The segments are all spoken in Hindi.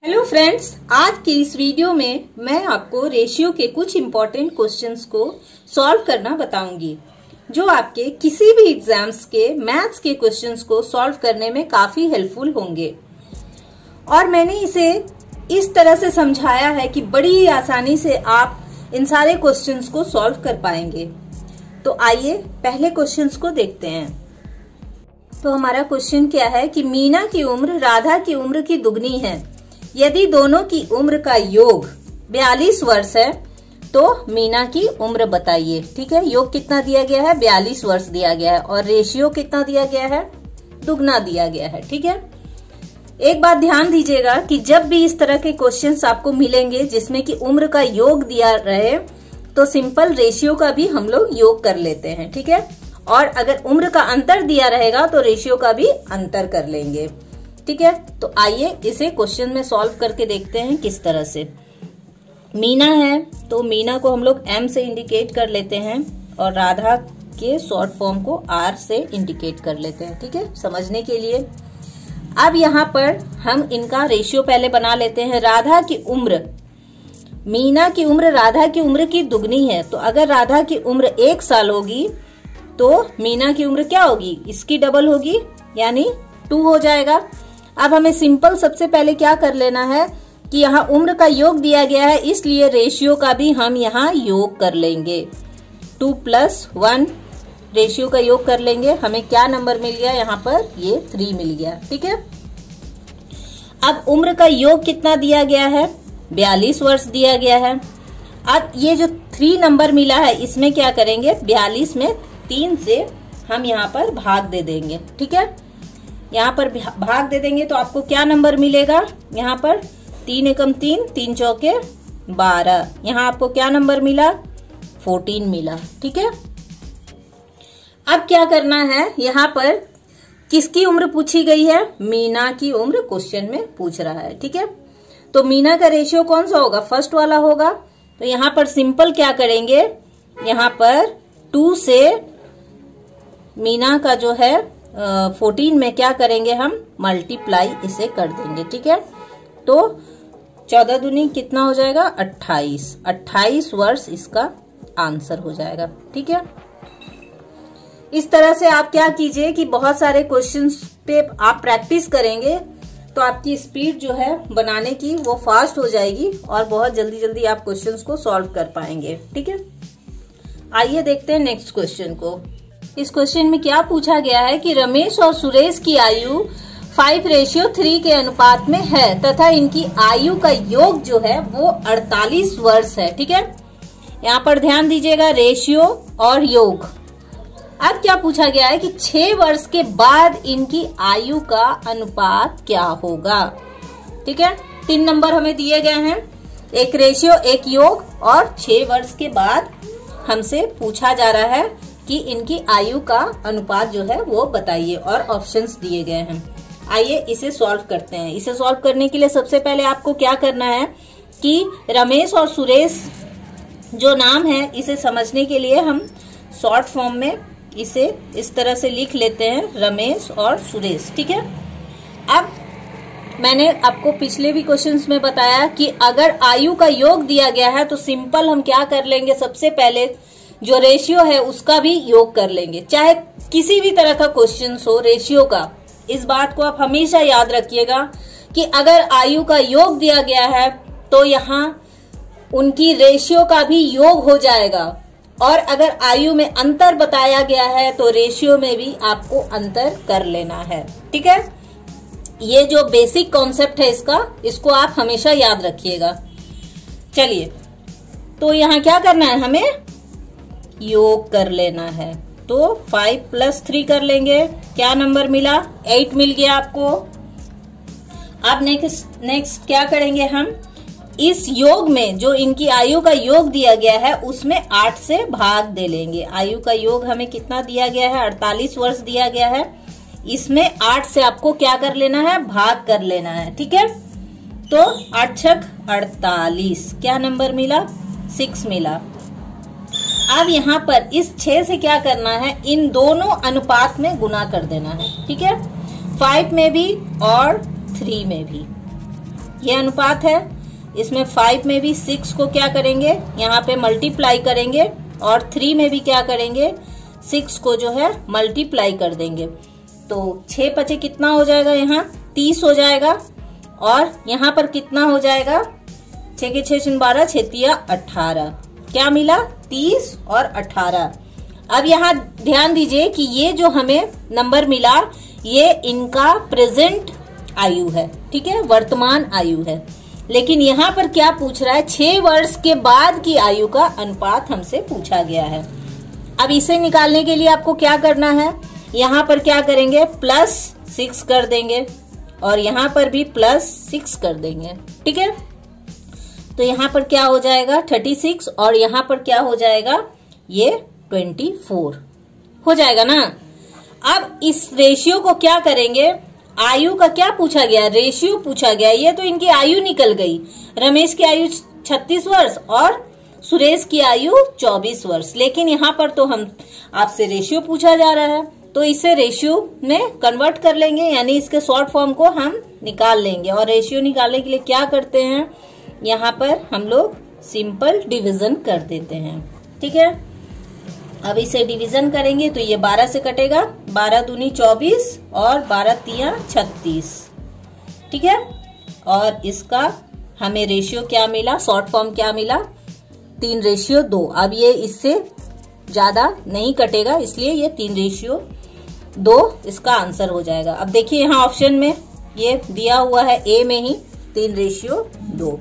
हेलो फ्रेंड्स, आज की इस वीडियो में मैं आपको रेशियो के कुछ इम्पोर्टेंट क्वेश्चंस को सॉल्व करना बताऊंगी, जो आपके किसी भी एग्जाम्स के मैथ्स के क्वेश्चंस को सॉल्व करने में काफी हेल्पफुल होंगे। और मैंने इसे इस तरह से समझाया है कि बड़ी आसानी से आप इन सारे क्वेश्चंस को सॉल्व कर पाएंगे। तो आइए पहले क्वेश्चंस को देखते हैं। तो हमारा क्वेश्चन क्या है कि मीना की उम्र राधा की उम्र की दुगनी है। यदि दोनों की उम्र का योग 42 वर्ष है तो मीना की उम्र बताइए। ठीक है, योग कितना दिया गया है? 42 वर्ष दिया गया है और रेशियो कितना दिया गया है? दुगना दिया गया है। ठीक है, एक बात ध्यान दीजिएगा कि जब भी इस तरह के क्वेश्चंस आपको मिलेंगे जिसमें कि उम्र का योग दिया रहे तो सिंपल रेशियो का भी हम लोग योग कर लेते हैं। ठीक है, और अगर उम्र का अंतर दिया रहेगा तो रेशियो का भी अंतर कर लेंगे। ठीक है, तो आइए इसे क्वेश्चन में सॉल्व करके देखते हैं किस तरह से। मीना है तो मीना को हम लोग M से इंडिकेट कर लेते हैं और राधा के शॉर्ट फॉर्म को R से इंडिकेट कर लेते हैं। ठीक है, समझने के लिए। अब यहाँ पर हम इनका रेशियो पहले बना लेते हैं। राधा की उम्र, मीना की उम्र राधा की उम्र की दुगनी है, तो अगर राधा की उम्र 1 साल होगी तो मीना की उम्र क्या होगी? इसकी डबल होगी, यानी 2 हो जाएगा। अब हमें सिंपल सबसे पहले क्या कर लेना है कि यहाँ उम्र का योग दिया गया है, इसलिए रेशियो का भी हम यहाँ योग कर लेंगे। 2 + 1 रेशियो का योग कर लेंगे। हमें क्या नंबर मिल गया? यहाँ पर ये 3 मिल गया। ठीक है, अब उम्र का योग कितना दिया गया है? 42 वर्ष दिया गया है। अब ये जो 3 नंबर मिला है इसमें क्या करेंगे? 42 में 3 से हम यहाँ पर भाग दे देंगे। ठीक है, यहाँ पर भाग दे देंगे तो आपको क्या नंबर मिलेगा? यहाँ पर 3 एकम 3, 3 चौके 12। यहाँ आपको क्या नंबर मिला? 14 मिला। ठीक है, अब क्या करना है? यहाँ पर किसकी उम्र पूछी गई है? मीना की उम्र क्वेश्चन में पूछ रहा है। ठीक है, तो मीना का रेशियो कौन सा होगा? फर्स्ट वाला होगा। तो यहाँ पर सिंपल क्या करेंगे? यहाँ पर 2 से मीना का जो है 14 में क्या करेंगे? हम मल्टीप्लाई इसे कर देंगे। ठीक है, तो 14 दूनी कितना हो जाएगा? 28। 28 वर्ष इसका आंसर हो जाएगा। ठीक है, इस तरह से आप क्या कीजिए कि बहुत सारे क्वेश्चंस पे आप प्रैक्टिस करेंगे तो आपकी स्पीड जो है बनाने की वो फास्ट हो जाएगी और बहुत जल्दी जल्दी आप क्वेश्चंस को सॉल्व कर पाएंगे। ठीक है, आइए देखते हैं नेक्स्ट क्वेश्चन को। इस क्वेश्चन में क्या पूछा गया है कि रमेश और सुरेश की आयु 5:3 के अनुपात में है तथा इनकी आयु का योग जो है वो 48 वर्ष है। ठीक है, यहाँ पर ध्यान दीजिएगा, रेशियो और योग। अब क्या पूछा गया है कि 6 वर्ष के बाद इनकी आयु का अनुपात क्या होगा? ठीक है, 3 नंबर हमें दिए गए हैं, एक रेशियो, एक योग और 6 वर्ष के बाद हमसे पूछा जा रहा है कि इनकी आयु का अनुपात जो है वो बताइए और ऑप्शंस दिए गए हैं। आइए इसे सॉल्व करते हैं। इसे सॉल्व करने के लिए सबसे पहले आपको क्या करना है कि रमेश और सुरेश जो नाम है इसे समझने के लिए हम शॉर्ट फॉर्म में इसे इस तरह से लिख लेते हैं, रमेश और सुरेश। ठीक है, अब मैंने आपको पिछले भी क्वेश्चंस में बताया कि अगर आयु का योग दिया गया है तो सिंपल हम क्या कर लेंगे? सबसे पहले जो रेशियो है उसका भी योग कर लेंगे। चाहे किसी भी तरह का क्वेश्चन हो रेशियो का, इस बात को आप हमेशा याद रखिएगा कि अगर आयु का योग दिया गया है तो यहाँ उनकी रेशियो का भी योग हो जाएगा और अगर आयु में अंतर बताया गया है तो रेशियो में भी आपको अंतर कर लेना है। ठीक है, ये जो बेसिक कॉन्सेप्ट है इसको आप हमेशा याद रखिएगा। चलिए, तो यहाँ क्या करना है? हमें योग कर लेना है। तो 5 + 3 कर लेंगे। क्या नंबर मिला? 8 मिल गया आपको। अब नेक्स्ट क्या करेंगे? हम इस योग में जो इनकी आयु का योग दिया गया है उसमें 8 से भाग दे लेंगे। आयु का योग हमें कितना दिया गया है? 48 वर्ष दिया गया है। इसमें 8 से आपको क्या कर लेना है? भाग कर लेना है। ठीक है, तो 8 × 6 = 48। क्या नंबर मिला? 6 मिला। अब यहाँ पर इस 6 से क्या करना है? इन दोनों अनुपात में गुना कर देना है। ठीक है, 5 में भी और 3 में भी। ये अनुपात है। इसमें 5 में भी 6 को क्या करेंगे, यहाँ पे मल्टीप्लाई करेंगे और 3 में भी क्या करेंगे, 6 को जो है मल्टीप्लाई कर देंगे। तो 6 पचे कितना हो जाएगा, यहाँ 30 हो जाएगा। और यहाँ पर कितना हो जाएगा, 6 के 6 12, 6 तिया 18। क्या मिला, 30 और 18। अब यहाँ ध्यान दीजिए कि ये जो हमें नंबर मिला ये इनका प्रेजेंट आयु है, ठीक है, वर्तमान आयु है। लेकिन यहाँ पर क्या पूछ रहा है, 6 वर्ष के बाद की आयु का अनुपात हमसे पूछा गया है। अब इसे निकालने के लिए आपको क्या करना है, यहाँ पर क्या करेंगे, +6 कर देंगे और यहाँ पर भी +6 कर देंगे, ठीक है। तो यहाँ पर क्या हो जाएगा 36 और यहाँ पर क्या हो जाएगा, ये 24 हो जाएगा ना। अब इस रेशियो को क्या करेंगे, आयु का क्या पूछा गया, रेशियो पूछा गया। ये तो इनकी आयु निकल गई, रमेश की आयु 36 वर्ष और सुरेश की आयु 24 वर्ष। लेकिन यहाँ पर तो हम आपसे रेशियो पूछा जा रहा है, तो इसे रेशियो में कन्वर्ट कर लेंगे, यानी इसके शॉर्ट फॉर्म को हम निकाल लेंगे। और रेशियो निकालने के लिए क्या करते हैं, यहाँ पर हम लोग सिंपल डिवीजन कर देते हैं, ठीक है। अब इसे डिवीजन करेंगे तो ये 12 से कटेगा, 12 दूनी 24 और 12 तिया 36, ठीक है। और इसका हमें रेशियो क्या मिला, शॉर्ट फॉर्म क्या मिला, 3:2। अब ये इससे ज्यादा नहीं कटेगा, इसलिए ये 3:2 इसका आंसर हो जाएगा। अब देखिए यहाँ ऑप्शन में ये दिया हुआ है ए में ही 3:2।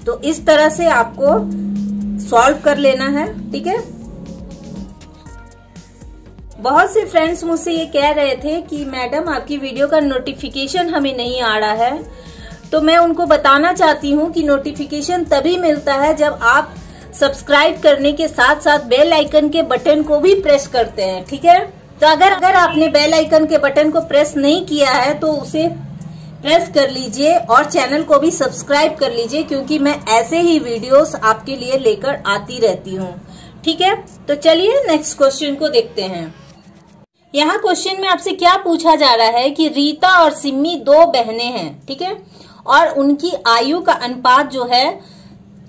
तो इस तरह से आपको सॉल्व कर लेना है, ठीक है। बहुत से फ्रेंड्स मुझसे ये कह रहे थे कि मैडम आपकी वीडियो का नोटिफिकेशन हमें नहीं आ रहा है, तो मैं उनको बताना चाहती हूँ कि नोटिफिकेशन तभी मिलता है जब आप सब्सक्राइब करने के साथ साथ बेल आइकन के बटन को भी प्रेस करते हैं, ठीक है। तो अगर आपने बेल आइकन के बटन को प्रेस नहीं किया है तो उसे प्रेस कर लीजिए और चैनल को भी सब्सक्राइब कर लीजिए, क्योंकि मैं ऐसे ही वीडियोस आपके लिए लेकर आती रहती हूँ, ठीक है। तो चलिए नेक्स्ट क्वेश्चन को देखते हैं। यहाँ क्वेश्चन में आपसे क्या पूछा जा रहा है कि रीता और सिम्मी 2 बहनें हैं, ठीक है, और उनकी आयु का अनुपात जो है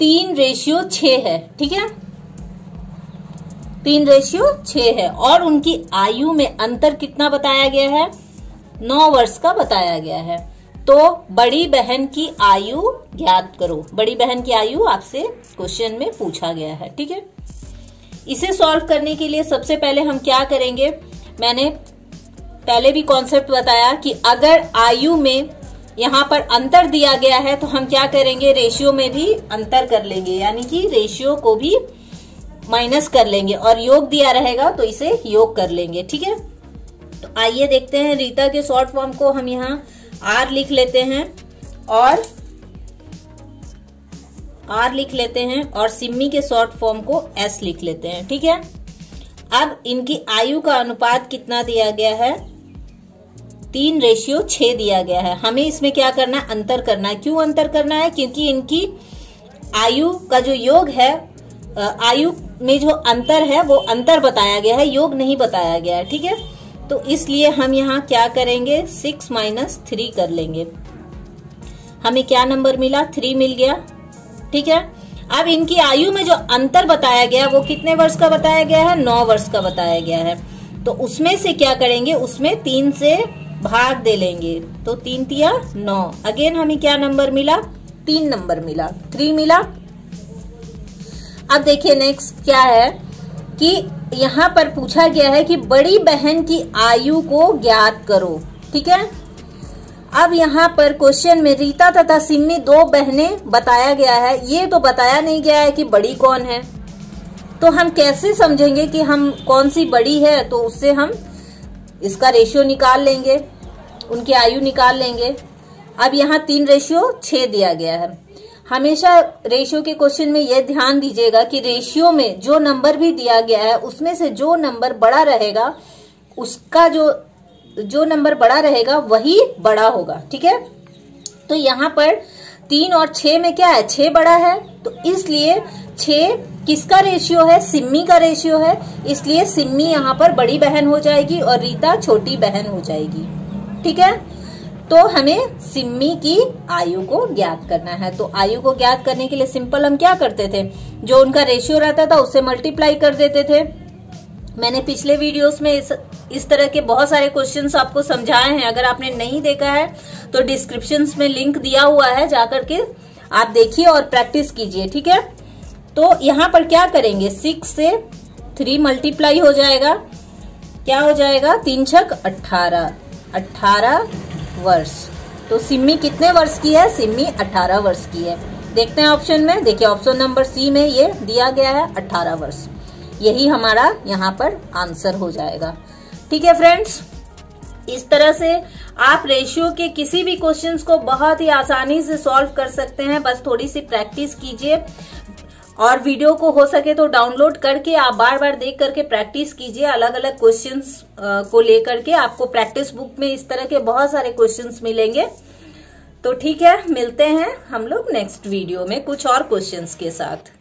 3:6 है, ठीक है, 3:6 है। और उनकी आयु में अंतर कितना बताया गया है, 9 वर्ष का बताया गया है। तो बड़ी बहन की आयु ज्ञात करो। बड़ी बहन की आयु आपसे क्वेश्चन में पूछा गया है, ठीक है। इसे सॉल्व करने के लिए सबसे पहले हम क्या करेंगे, मैंने पहले भी कॉन्सेप्ट बताया कि अगर आयु में यहाँ पर अंतर दिया गया है तो हम क्या करेंगे, रेशियो में भी अंतर कर लेंगे, यानी कि रेशियो को भी माइनस कर लेंगे, और योग दिया रहेगा तो इसे योग कर लेंगे, ठीक है। तो आइए देखते हैं, रीता के शॉर्ट फॉर्म को हम यहाँ R लिख लेते हैं और सिम्मी के शॉर्ट फॉर्म को S लिख लेते हैं, ठीक है। अब इनकी आयु का अनुपात कितना दिया गया है, 3:6 दिया गया है। हमें इसमें क्या करना है, अंतर करना है। क्यों अंतर करना है, क्योंकि इनकी आयु का जो योग है, आयु में जो अंतर है वो अंतर बताया गया है, योग नहीं बताया गया है, ठीक है। तो इसलिए हम यहाँ क्या करेंगे, 6 - 3 कर लेंगे। हमें क्या नंबर मिला, 3 मिल गया, ठीक है। अब इनकी आयु में जो अंतर बताया गया वो कितने वर्ष का बताया गया है, 9 वर्ष का बताया गया है। तो उसमें से क्या करेंगे, उसमें 3 से भाग दे लेंगे, तो 3 तिया 9। अगेन हमें क्या नंबर मिला, 3 नंबर मिला, 3 मिला। अब देखिए नेक्स्ट क्या है कि यहाँ पर पूछा गया है कि बड़ी बहन की आयु को ज्ञात करो, ठीक है। अब यहाँ पर क्वेश्चन में रीता तथा सिम्मी 2 बहनें बताया गया है, ये तो बताया नहीं गया है कि बड़ी कौन है। तो हम कैसे समझेंगे कि हम कौन सी बड़ी है, तो उससे हम इसका रेशियो निकाल लेंगे, उनकी आयु निकाल लेंगे। अब यहाँ 3:6 दिया गया है। हमेशा रेशियो के क्वेश्चन में यह ध्यान दीजिएगा कि रेशियो में जो नंबर भी दिया गया है उसमें से जो नंबर बड़ा रहेगा, उसका जो नंबर बड़ा रहेगा वही बड़ा होगा, ठीक है। तो यहाँ पर 3 और 6 में क्या है, 6 बड़ा है, तो इसलिए 6 किसका रेशियो है, सिम्मी का रेशियो है, इसलिए सिम्मी यहाँ पर बड़ी बहन हो जाएगी और रीता छोटी बहन हो जाएगी, ठीक है। तो हमें सिम्मी की आयु को ज्ञात करना है। तो आयु को ज्ञात करने के लिए सिंपल हम क्या करते थे, जो उनका रेशियो रहता था उससे मल्टीप्लाई कर देते थे। मैंने पिछले वीडियोस में इस तरह के बहुत सारे क्वेश्चंस आपको समझाए हैं। अगर आपने नहीं देखा है तो डिस्क्रिप्शन में लिंक दिया हुआ है, जाकर के आप देखिए और प्रैक्टिस कीजिए, ठीक है। तो यहाँ पर क्या करेंगे, 6 से 3 मल्टीप्लाई हो जाएगा, क्या हो जाएगा, 3 छक 18, 18 वर्ष। तो सिम्मी कितने वर्ष की है, सिम्मी 18 वर्ष की है। देखते हैं ऑप्शन में, देखिए ऑप्शन नंबर सी में ये दिया गया है 18 वर्ष, यही हमारा यहाँ पर आंसर हो जाएगा। ठीक है फ्रेंड्स, इस तरह से आप रेशियो के किसी भी क्वेश्चंस को बहुत ही आसानी से सॉल्व कर सकते हैं। बस थोड़ी सी प्रैक्टिस कीजिए और वीडियो को हो सके तो डाउनलोड करके आप बार बार देख करके प्रैक्टिस कीजिए। अलग अलग क्वेश्चंस को लेकर के आपको प्रैक्टिस बुक में इस तरह के बहुत सारे क्वेश्चंस मिलेंगे। तो ठीक है, मिलते हैं हम लोग नेक्स्ट वीडियो में कुछ और क्वेश्चंस के साथ।